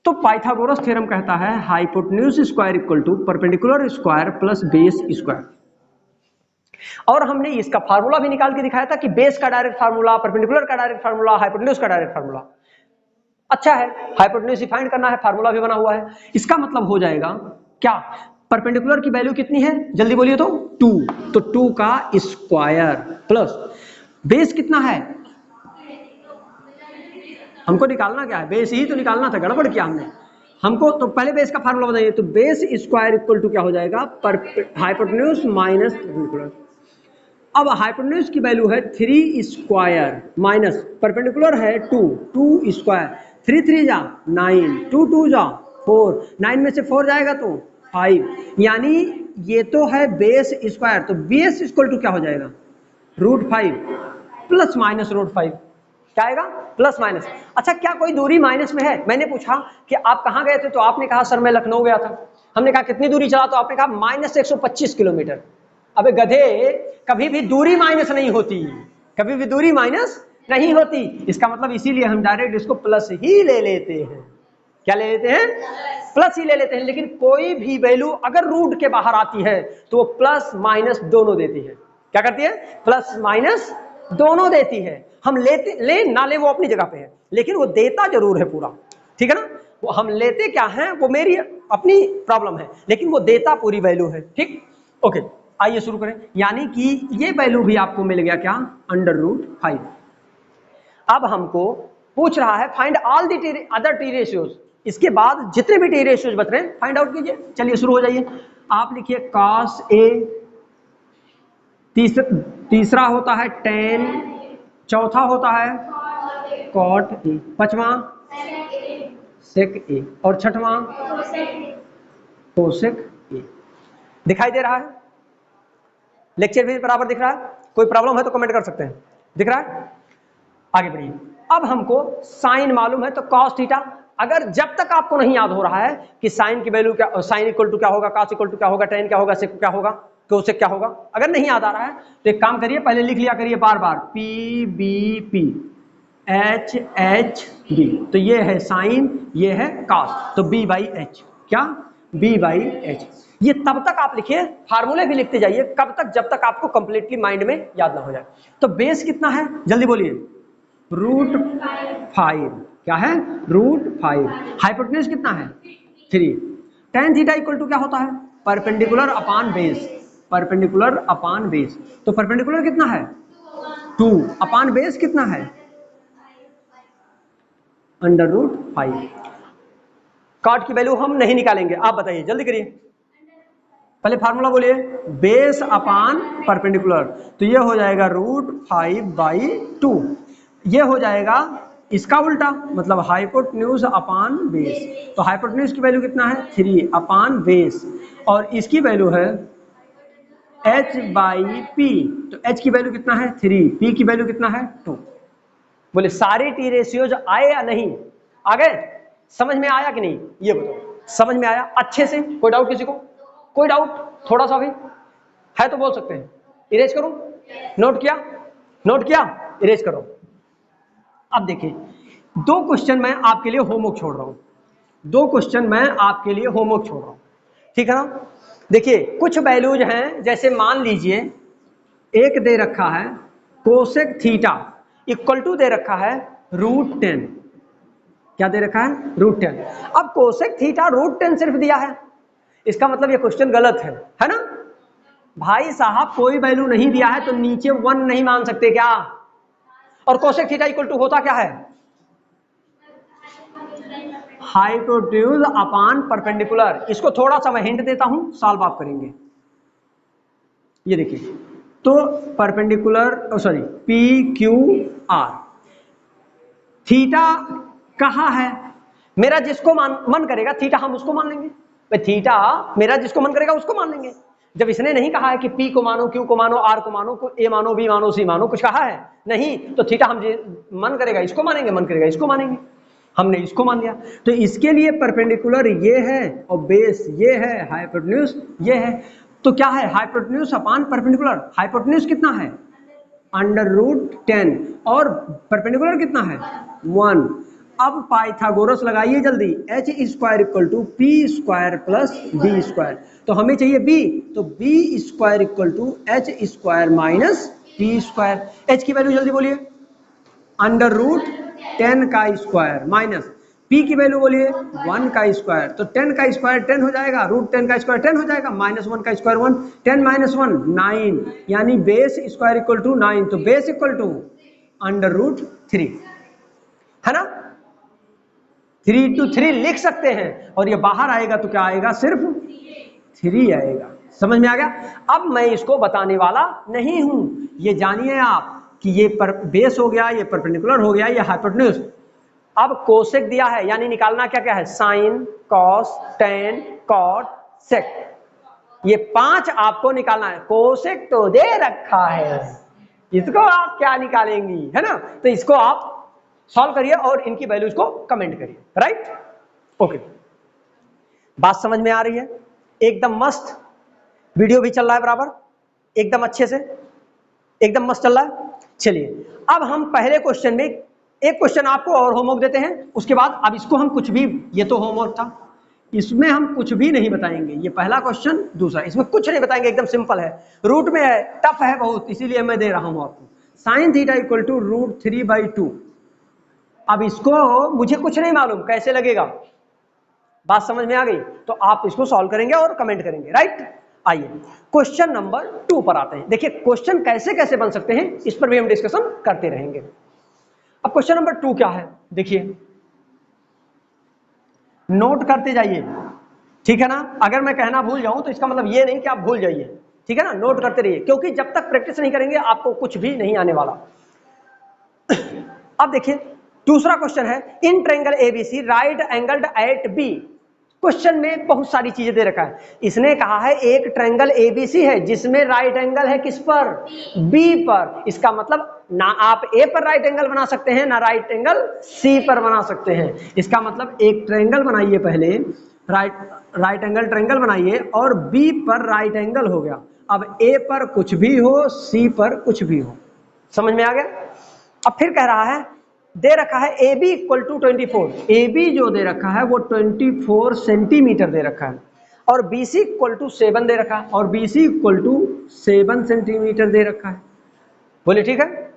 तो पाइथागोरस थ्योरम कहता है hypotenuse square equal to perpendicular square plus base square. और हमने इसका फार्मूला भी निकाल के दिखाया था कि बेस का डायरेक्ट फार्मूला, परपेंडिकुलर का डायरेक्ट फार्मूला, हाइपोटेन्यूज का डायरेक्ट फार्मूला। अच्छा है, हाइपोटेन्यूज डिफाइन करना है, फार्मूला भी बना हुआ है। इसका मतलब हो जाएगा क्या, परपेंडिकुलर की वैल्यू कितनी है, जल्दी बोलिए तो 2, तो 2 का स्क्वायर प्लस बेस कितना है, हमको निकालना क्या है, बेस ही तो निकालना था, गड़बड़ किया हमने। हमको तो पहले बेस का फार्मूला बताइए, तो बेस स्क्वायर इक्वल टू क्या हो जाएगा, हाइपोटेन्यूज माइनस परपेंडिकुलर। अब हाइपोटेन्यूज की वैल्यू है 3 स्क्वायर माइनस परपेंडिकुलर है 2, 2 स्क्वायर, 3 3 जा 9, 2 2 जा 4, 9 में से 4 जाएगा तो 5, यानी ये तो है बेस स्क्वायर, तो बेस इक्वल टू क्या हो जाएगा √5 प्लस माइनस √5, क्या आएगा प्लस माइनस। अच्छा, क्या कोई दूरी माइनस में है, मैंने पूछा कि आप कहाँ गए थे, तो आपने कहा सर मैं लखनऊ गया था। हमने कहा कितनी दूरी चला, तो आपने कहा -125 किलोमीटर। अबे गधे, कभी भी दूरी माइनस नहीं होती, कभी भी दूरी माइनस नहीं होती। इसका मतलब इसीलिए हम डायरेक्ट इसको प्लस ही ले लेते हैं। क्या ले लेते हैं? प्लस ही ले लेते हैं। लेकिन कोई भी वैल्यू अगर रूट के बाहर आती है तो वो प्लस माइनस दोनों देती है। क्या करती है? प्लस माइनस दोनों देती है। हम लेते ले ना ले वो अपनी जगह पे है, लेकिन वो देता जरूर है पूरा। ठीक है ना? वो हम लेते क्या है वो मेरी अपनी प्रॉब्लम है, लेकिन वो देता पूरी वैल्यू है। ठीक, ओके, आइए शुरू करें। यानी कि ये वैल्यू भी आपको मिल गया क्या? √5। अब हमको पूछ रहा है find all the other T ratios. इसके बाद जितने भी टी रेशियोज बच रहे हैं फाइंड आउट कीजिए। चलिए शुरू हो जाइए। आप लिखिए cos A, तीसरा होता है tan, चौथा होता है cot A, पांचवा sec A और छठवां cosec A। दिखाई दे रहा है? लेक्चर भी बराबर दिख रहा है? कोई प्रॉब्लम है तो कमेंट कर सकते हैं। दिख रहा है? आगे बढ़िए। अब हमको साइन मालूम है तो cos थीटा, अगर जब तक आपको नहीं याद हो रहा है कि साइन की वैल्यू क्या, साइन इक्वल टू क्या होगा, cos इक्वल टू क्या होगा, tan क्या होगा, sec क्या होगा, cosec क्या होगा, अगर नहीं याद आ रहा है तो एक काम करिए, पहले लिख लिया करिए बार बार PBP HHB। तो ये है साइन, ये है cos, तो B/H। क्या? B/H। ये तब तक आप लिखिए, फार्मूले भी लिखते जाइए, कब तक? जब तक आपको कंप्लीटली माइंड में याद ना हो जाए। तो बेस कितना है जल्दी बोलिए? √5। क्या है? √5। हाइपोटेन्यूज कितना है? 3। tan थीटा इक्वल टू क्या होता है? Perpendicular upon base. Perpendicular upon base, तो परपेंडिकुलर कितना है? 2 अपॉन बेस कितना है? √5। कॉट की वैल्यू हम नहीं निकालेंगे, आप बताइए, जल्दी करिए, पहले फार्मूला बोलिए। बेस अपॉन परपेंडिकुलर, तो ये हो जाएगा √5/2। ये हो जाएगा इसका उल्टा, मतलब हाइपोटेन्यूज अपॉन बेस। तो हाइपोटेन्यूज की वैल्यू कितना है? 3 अपॉन बेस, और इसकी वैल्यू है h/p। तो h की वैल्यू कितना है? 3। p की वैल्यू कितना है? 2। बोले सारे टी रेशियोज आए या नहीं? आ गए? समझ में आया कि नहीं ये बताओ? समझ में आया अच्छे से? कोई डाउट किसी को? कोई डाउट थोड़ा सा भी है तो बोल सकते हैं। इरेज करूं? नोट किया? नोट किया? इरेज करो। अब देखिए, 2 क्वेश्चन मैं आपके लिए होमवर्क छोड़ रहा हूं। 2 क्वेश्चन मैं आपके लिए होमवर्क छोड़ रहा हूं, ठीक है ना? देखिए कुछ वैल्यूज हैं, जैसे मान लीजिए एक दे रखा है कोसेक थीटा इक्वल टू दे रखा है √10। क्या दे रखा है? √10। अब कोसेक थीटा √10 सिर्फ दिया है, इसका मतलब ये क्वेश्चन गलत है ना? भाई साहब कोई वैल्यू नहीं दिया है तो नीचे 1 नहीं मान सकते क्या? और कोसेक थीटा इक्वल टू होता क्या है? Hypotenuse upon perpendicular. इसको थोड़ा सा मैं हिंट देता हूं, सॉल्व आप करेंगे। ये देखिए, तो परपेंडिकुलर सॉरी PQR, थीटा कहाँ है? मेरा जिसको मन करेगा थीटा हम उसको मान लेंगे। थीटा मेरा जिसको मन करेगा उसको मान लेंगे। जब इसने नहीं कहा है कि P को मानो, Q को मानो, R को मानो, A मानो, B मानो, C मानो, कुछ कहा है नहीं, तो थीटा हम मन करेगा इसको मानेंगे, मन करेगा इसको मानेंगे। हमने इसको मान लिया, तो इसके लिए परपेंडिकुलर ये है और बेस ये है, हाइपोटेन्यूज ये है। तो क्या है? Hypotenuse upon perpendicular. हाइपोटेन्यूज कितना है? √10 और परपेंडिकुलर कितना है? 1। अब पाइथागोरस लगाइए जल्दी। h² = p² + b²। तो हमें चाहिए b, तो b² = h² - p²। h की वैल्यू जल्दी बोलिए। √10 का स्क्वायर माइनस p की वैल्यू बोलिए 1 का स्क्वायर। तो 10 का स्क्वायर 10 हो जाएगा, √10 का स्क्वायर 10 हो जाएगा, -1 का स्क्वायर 1, 10 - 1 9, यानी बेस स्क्वायर इक्वल टू 9। तो बेस इक्वल टू √3 है ना? 3 × 3 लिख सकते हैं, और ये बाहर आएगा तो क्या आएगा? सिर्फ 3 आएगा। समझ में आ गया? अब मैं इसको बताने वाला नहीं हूं, ये जानिए आप कि ये बेस हो गया, ये परपेंडिकुलर हो गया, ये हाइपोटेन्यूज। अब कोसेक दिया है, यानी निकालना क्या क्या है? साइन, कॉस, टेन, कॉट, सेक। ये 5 आपको निकालना है। कोसेक तो दे रखा है, इसको आप क्या निकालेंगी, है ना? तो इसको आप सॉल्व करिए और इनकी वैल्यूज को कमेंट करिए। राइट, ओके, बात समझ में आ रही है? एकदम मस्त। वीडियो भी चल रहा है बराबर? एकदम अच्छे से, एकदम मस्त चल रहा है। चलिए अब हम पहले क्वेश्चन में एक क्वेश्चन आपको और होमवर्क देते हैं, उसके बाद अब इसको हम कुछ भी, ये तो होमवर्क था, इसमें हम कुछ भी नहीं बताएंगे। ये पहला क्वेश्चन, दूसरा, इसमें कुछ नहीं बताएंगे, एकदम सिंपल है, रूट में है, टफ है बहुत, इसीलिए मैं दे रहा हूं आपको। Sine theta equal to √3/2। अब इसको मुझे कुछ नहीं मालूम कैसे लगेगा, बात समझ में आ गई? तो आप इसको सॉल्व करेंगे और कमेंट करेंगे, राइट। आइए क्वेश्चन नंबर 2 पर आते हैं। देखिए क्वेश्चन कैसे कैसे बन सकते हैं, इस पर भी हम डिस्कशन करते रहेंगे। अब क्वेश्चन नंबर 2 क्या है, देखिए, नोट करते जाइए, ठीक है ना। अगर मैं कहना भूल जाऊं तो इसका मतलब ये नहीं कि आप भूल जाइए, ठीक है ना, नोट करते रहिए, क्योंकि जब तक प्रैक्टिस नहीं करेंगे आपको कुछ भी नहीं आने वाला। अब देखिए दूसरा क्वेश्चन है, in triangle ABC right angled at B. Question में बहुत सारी चीजें दे रखा है। इसने कहा है एक ट्रायंगल एबीसी है जिसमें राइट एंगल है किस पर, बी पर। इसका मतलब ना आप ए पर राइट एंगल बना सकते हैं, ना राइट एंगल सी पर बना सकते हैं। इसका मतलब एक ट्रायंगल बनाइए पहले, राइट एंगल ट्रायंगल बनाइए, और बी पर राइट एंगल हो गया। अब ए पर कुछ भी हो, सी पर कुछ भी हो, समझ में आ गया। अब फिर कह रहा है, दे रखा है A B equal to 24। A B जो दे रखा है वो 24 सेंटीमीटर दे रखा है, और बी सी इक्वल टू 7 दे रखा है, और B C equal to 7 centimetre दे रखा है। बोले ठीक है।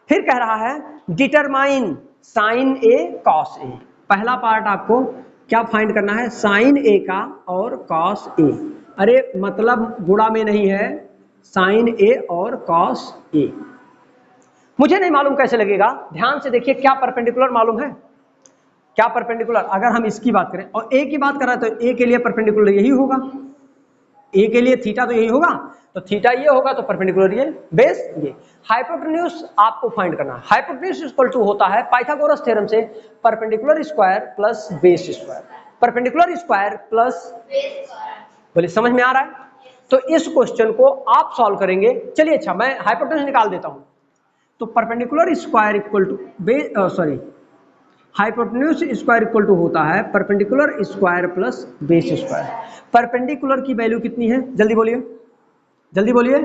फिर कह रहा है determine sine A cos A. पहला पार्ट आपको क्या फाइंड करना है, साइन ए का और कॉस ए। अरे मतलब गुणा में नहीं है, साइन ए और कॉस ए। मुझे नहीं मालूम कैसे लगेगा, ध्यान से देखिए, क्या परपेंडिकुलर मालूम है, क्या परपेंडिकुलर, अगर हम इसकी बात करें और ए की बात कर रहे हैं तो ए के लिए परपेंडिकुलर यही होगा, ए के लिए थीटा तो यही होगा, तो थीटा ये होगा तो परपेंडिकुलर ये, बेस ये। हाइपोटेन्यूज आपको फाइंड करना है, हाइपोटेन्यूज इक्वल टू होता है पाइथागोरस थ्योरम से perpendicular square plus base square, perpendicular square plus, बोले समझ में आ रहा है। तो इस क्वेश्चन को आप सॉल्व करेंगे। चलिए अच्छा मैं हाइपोटेन्यूज निकाल देता हूं। तो perpendicular square equal to sorry hypotenuse square equal to होता है perpendicular square plus base square. Perpendicular की वैल्यू कितनी है, जल्दी बोलिए, जल्दी बोलिए,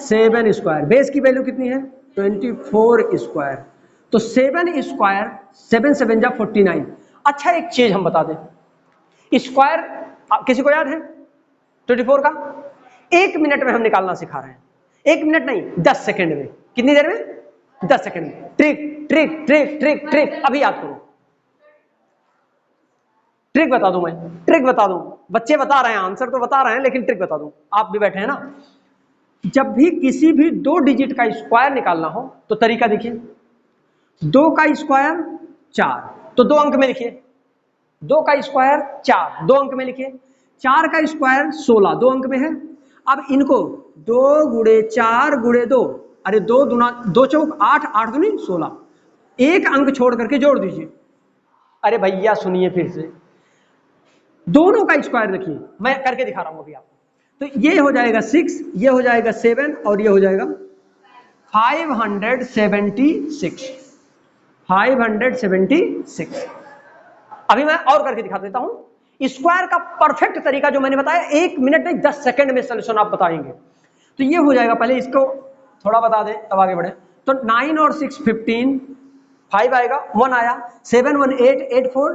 7 स्क्वायर। बेस की वैल्यू कितनी है, 24 स्क्वायर। तो 7 स्क्वायर, 7 7 जा 49। अच्छा एक चीज हम बता दें, स्क्वायर किसी को याद है 24 का? 1 मिनट में हम निकालना सिखा रहे हैं, 1 मिनट नहीं 10 सेकेंड में। कितनी देर में, 10 सेकेंड में। Trick trick trick trick trick, अभी याद करो, ट्रिक बता दूं मैं, ट्रिक बता दूं, बच्चे बता रहे हैं, आंसर तो बता रहे हैं, लेकिन ट्रिक बता दूं, आप भी बैठे हैं ना। जब भी किसी भी 2 डिजिट का स्क्वायर निकालना हो तो तरीका देखिए, 2 का स्क्वायर 4, तो 2 अंक में लिखिए, 2 का स्क्वायर 4, 2 अंक में लिखिए, 4 का स्क्वायर 16, 2 अंक में है। अब इनको 2 गुणे 4 गुणे 2, अरे 2 दूना 2 चौक 8, 8 दूनी 16, एक अंक छोड़ करके जोड़ दीजिए। अरे भैया सुनिए फिर से, दोनों का स्क्वायर देखिए, मैं करके दिखा रहा हूं अभी आपको। तो ये हो जाएगा 6, ये हो जाएगा 7, और ये हो जाएगा 576, 576। अभी मैं और करके दिखा देता हूं। स्क्वायर का परफेक्ट तरीका जो मैंने बताया, 1 मिनट नहीं 10 सेकंड में सोल्यूशन आप बताएंगे। तो ये हो जाएगा, पहले इसको थोड़ा बता दें तब आगे बढ़े। तो 9 और 6 15, 5 आएगा, 1 आया, 7 1 8, 8 4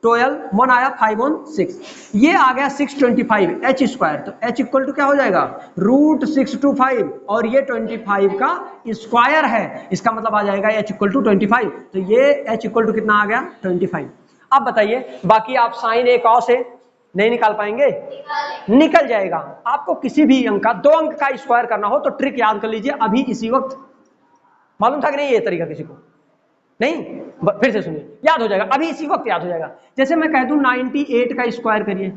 12, 1 आया, 5 1 6, ये आ गया 625 एच स्क्वायर। तो एच इक्वल टू क्या हो जाएगा, √625, और ये 25 का स्क्वायर है, इसका मतलब आ जाएगा एच इक्वल टू 25। तो ये एच इक्वल टू कितना आ गया, 25। अब बताइए, बाकी आप साइन ए कॉस ए नहीं निकाल पाएंगे, निकल जाएगा। आपको किसी भी अंक का 2 अंक का स्क्वायर करना हो तो ट्रिक याद कर लीजिए, अभी इसी वक्त। मालूम था कि नहीं ये तरीका किसी को? नहीं, फिर से सुनिए, याद हो जाएगा, अभी इसी वक्त याद हो जाएगा। जैसे मैं कह दूं 98 का स्क्वायर करिए,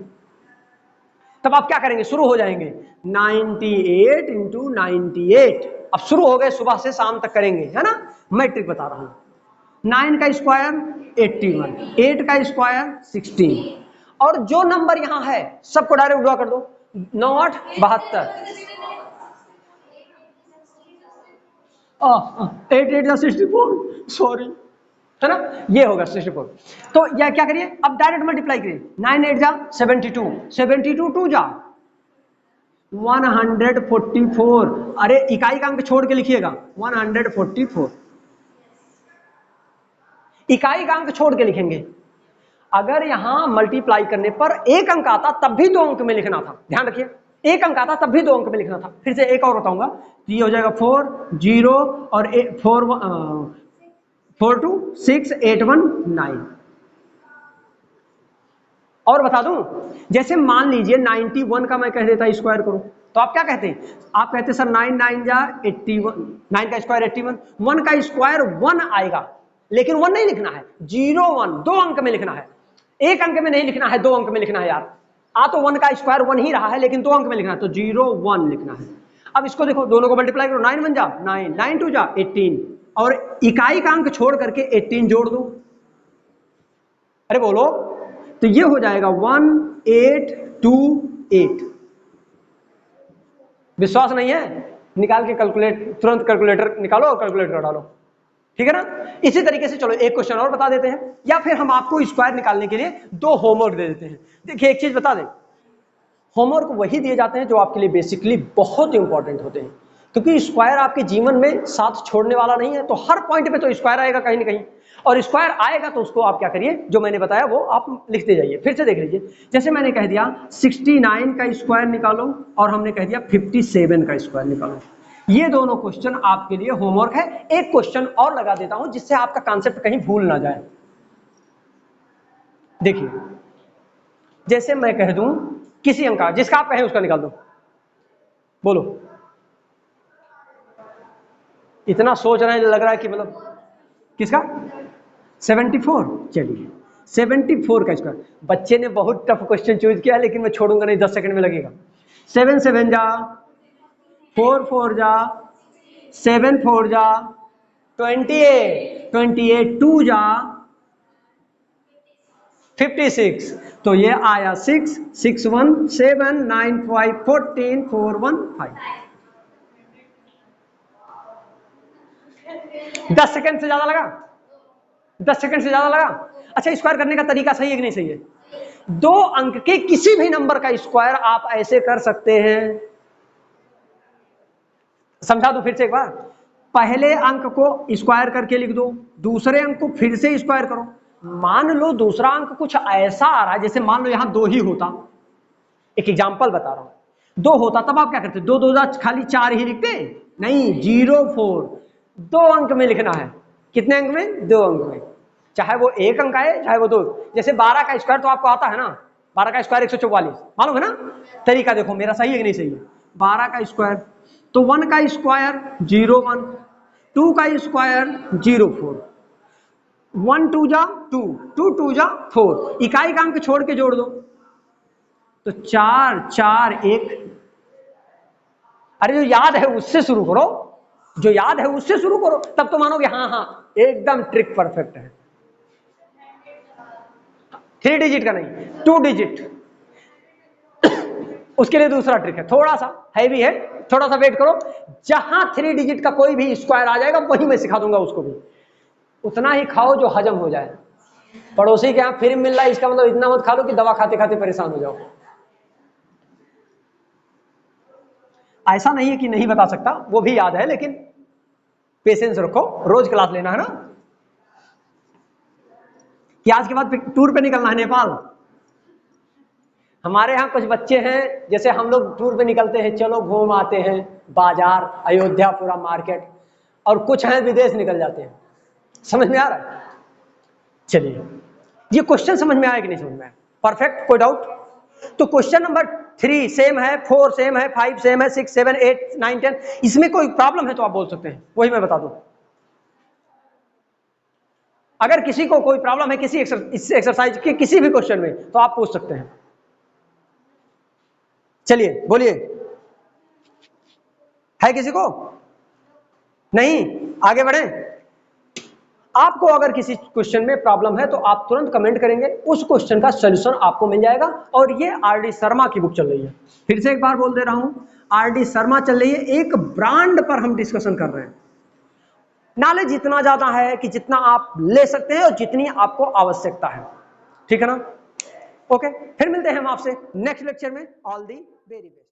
तब आप क्या करेंगे, शुरू हो जाएंगे 98 इंटू 98। अब शुरू हो गए, सुबह से शाम तक करेंगे, है ना। मैं ट्रिक बता रहा हूं, 9 का स्क्वायर 81, 8 का स्क्वायर 16, और जो नंबर यहां है सबको डायरेक्ट ड्रॉ कर दो, 9 8 72, 8 8 64, सॉरी, है ना, ये होगा 64। तो यह क्या करिए, अब डायरेक्ट मल्टीप्लाई करिए, 9 8 जा 72, 72 2 जा 144। अरे इकाई का अंक छोड़ के लिखिएगा 144, इकाई का अंक छोड़ के लिखेंगे। अगर यहां मल्टीप्लाई करने पर एक अंक आता तब भी 2 अंक में लिखना था, ध्यान रखिए, एक अंक आता तब भी 2 अंक में लिखना था। फिर से एक और बताऊंगा, तो ये हो जाएगा 4 0 और 4 2 6 8 1 9। और बता दूं, जैसे मान लीजिए 91 का मैं कह देता स्क्वायर करो, तो आप क्या कहते हैं? आप कहते सर 9 9 जा 81, 9 का स्क्वायर 81, 1 का स्क्वायर 1 आएगा, लेकिन 1 नहीं लिखना है, 0 1 2 अंक में लिखना है, एक अंक में नहीं लिखना है, 2 अंक में लिखना है यार। आ तो 1 का स्क्वायर 1 ही रहा है, लेकिन 2 अंक में लिखना है, तो 0 1 लिखना है। अब इसको देखो, दोनों को मल्टीप्लाई करो, 9 1 जा 9, 9 2 जा 18, और इकाई का अंक छोड़ करके 18 जोड़ दो। अरे बोलो, तो ये हो जाएगा 1828। विश्वास नहीं है? निकाल के तुरंत कैलकुलेटर निकालो और कैलकुलेटर डालो, ठीक है ना। इसी तरीके से चलो एक क्वेश्चन और बता देते हैं, या फिर हम आपको स्क्वायर निकालने के लिए 2 होमवर्क दे देते हैं। देखिए एक चीज बता दें, होमवर्क वही दिए जाते हैं जो आपके लिए बेसिकली बहुत इंपॉर्टेंट होते हैं, क्योंकि स्क्वायर आपके जीवन में साथ छोड़ने वाला नहीं है, तो हर पॉइंट पे तो स्क्वायर आएगा कहीं ना कहीं, और स्क्वायर आएगा तो उसको आप क्या करिए, जो मैंने बताया वो आप लिखते जाइए। फिर से देख लीजिए, जैसे मैंने कह दिया 69 का स्क्वायर निकालो, और हमने कह दिया 57 का स्क्वायर निकालो। ये दोनों क्वेश्चन आपके लिए होमवर्क है। एक क्वेश्चन और लगा देता हूं जिससे आपका कॉन्सेप्ट कहीं भूल ना जाए। देखिए, जैसे मैं कह दूं किसी अंक का, जिसका आप कहें उसका निकाल दो, बोलो। इतना सोच रहे हैं, लग रहा है कि मतलब किसका 74। चलिए 74 का स्क्वायर, बच्चे ने बहुत टफ क्वेश्चन चूज किया, लेकिन मैं छोड़ूंगा नहीं, 10 सेकंड में लगेगा। 7 7 जा 4 4 जा 7 4 जा 28 28 2 जा 56, तो ये आया 6 6 1 7 9 5 14 4 1 5। 10 सेकंड से ज्यादा लगा? 10 सेकंड से ज्यादा लगा? अच्छा, स्क्वायर करने का तरीका सही है कि नहीं सही है? 2 अंक के किसी भी नंबर का स्क्वायर आप ऐसे कर सकते हैं। समझा दूं फिर से एक बार, पहले अंक को स्क्वायर करके लिख दो, दूसरे अंक को फिर से स्क्वायर करो। मान लो दूसरा अंक कुछ ऐसा आ रहा है, जैसे मान लो यहां 2 ही होता, एक एग्जांपल बता रहा हूं, 2 होता तब आप क्या करते? 2 2 खाली 4 ही लिखते? नहीं, 0 4 2 अंक में लिखना है। कितने अंक में? 2 अंक में, चाहे वो 1 अंक आए चाहे वो 2। जैसे 12 का स्क्वायर तो आपको आता है ना, 12 का स्क्वायर 144, मालूम है ना? तरीका देखो मेरा सही है कि नहीं सही है? 12 का स्क्वायर, तो 1 का स्क्वायर 0 1, 2 का स्क्वायर 0 4, 1 2 जा 2, 2 2 जा 4, इकाई का अंक छोड़ के जोड़ दो, तो 4 4 1। अरे जो याद है उससे शुरू करो, जो याद है उससे शुरू करो, तब तो मानोगे हाँ हाँ एकदम ट्रिक परफेक्ट है। 3 डिजिट का नहीं, 2 डिजिट। उसके लिए दूसरा ट्रिक है, थोड़ा सा हैवी है, थोड़ा सा वेट करो, जहां 3 डिजिट का कोई भी स्क्वायर आ जाएगा वही मैं सिखा दूंगा उसको भी। उतना ही खाओ जो हजम हो जाए। पड़ोसी के यहां फ्री मिल रहा है, इसका मतलब इतना मत खा लो कि दवा खाते खाते परेशान हो जाओ। ऐसा नहीं है कि नहीं बता सकता, वो भी याद है, लेकिन पेशेंस रखो, रोज क्लास लेना है ना, कि आज के बाद टूर पे निकलना है नेपाल। हमारे यहाँ कुछ बच्चे हैं, जैसे हम लोग टूर पे निकलते हैं, चलो घूम आते हैं बाजार, अयोध्या पूरा मार्केट, और कुछ हैं विदेश निकल जाते हैं। समझ में आ रहा है? चलिए, ये क्वेश्चन समझ में आया कि नहीं समझ में आया? परफेक्ट, कोई डाउट? तो क्वेश्चन नंबर 3 सेम है, 4 सेम है, 5 सेम है, 6 7 8 9 10, इसमें कोई प्रॉब्लम है तो आप बोल सकते हैं, वही मैं बता दूं। अगर किसी को कोई प्रॉब्लम है किसी इस एक्सरसाइज के किसी भी क्वेश्चन में, तो आप पूछ सकते हैं। चलिए बोलिए, है किसी को? नहीं? आगे बढ़े। आपको अगर किसी क्वेश्चन में प्रॉब्लम है तो आप तुरंत कमेंट करेंगे, उस क्वेश्चन का सॉल्यूशन आपको मिल जाएगा। और ये आरडी शर्मा की बुक चल रही है, फिर से एक बार बोल दे रहा हूं, आरडी शर्मा चल रही है, एक ब्रांड पर हम डिस्कशन कर रहे हैं। नॉलेज इतना ज्यादा है कि जितना आप ले सकते हैं और जितनी आपको आवश्यकता है, ठीक है ना? ओके, फिर मिलते हैं हम आपसे नेक्स्ट लेक्चर में। All the very best.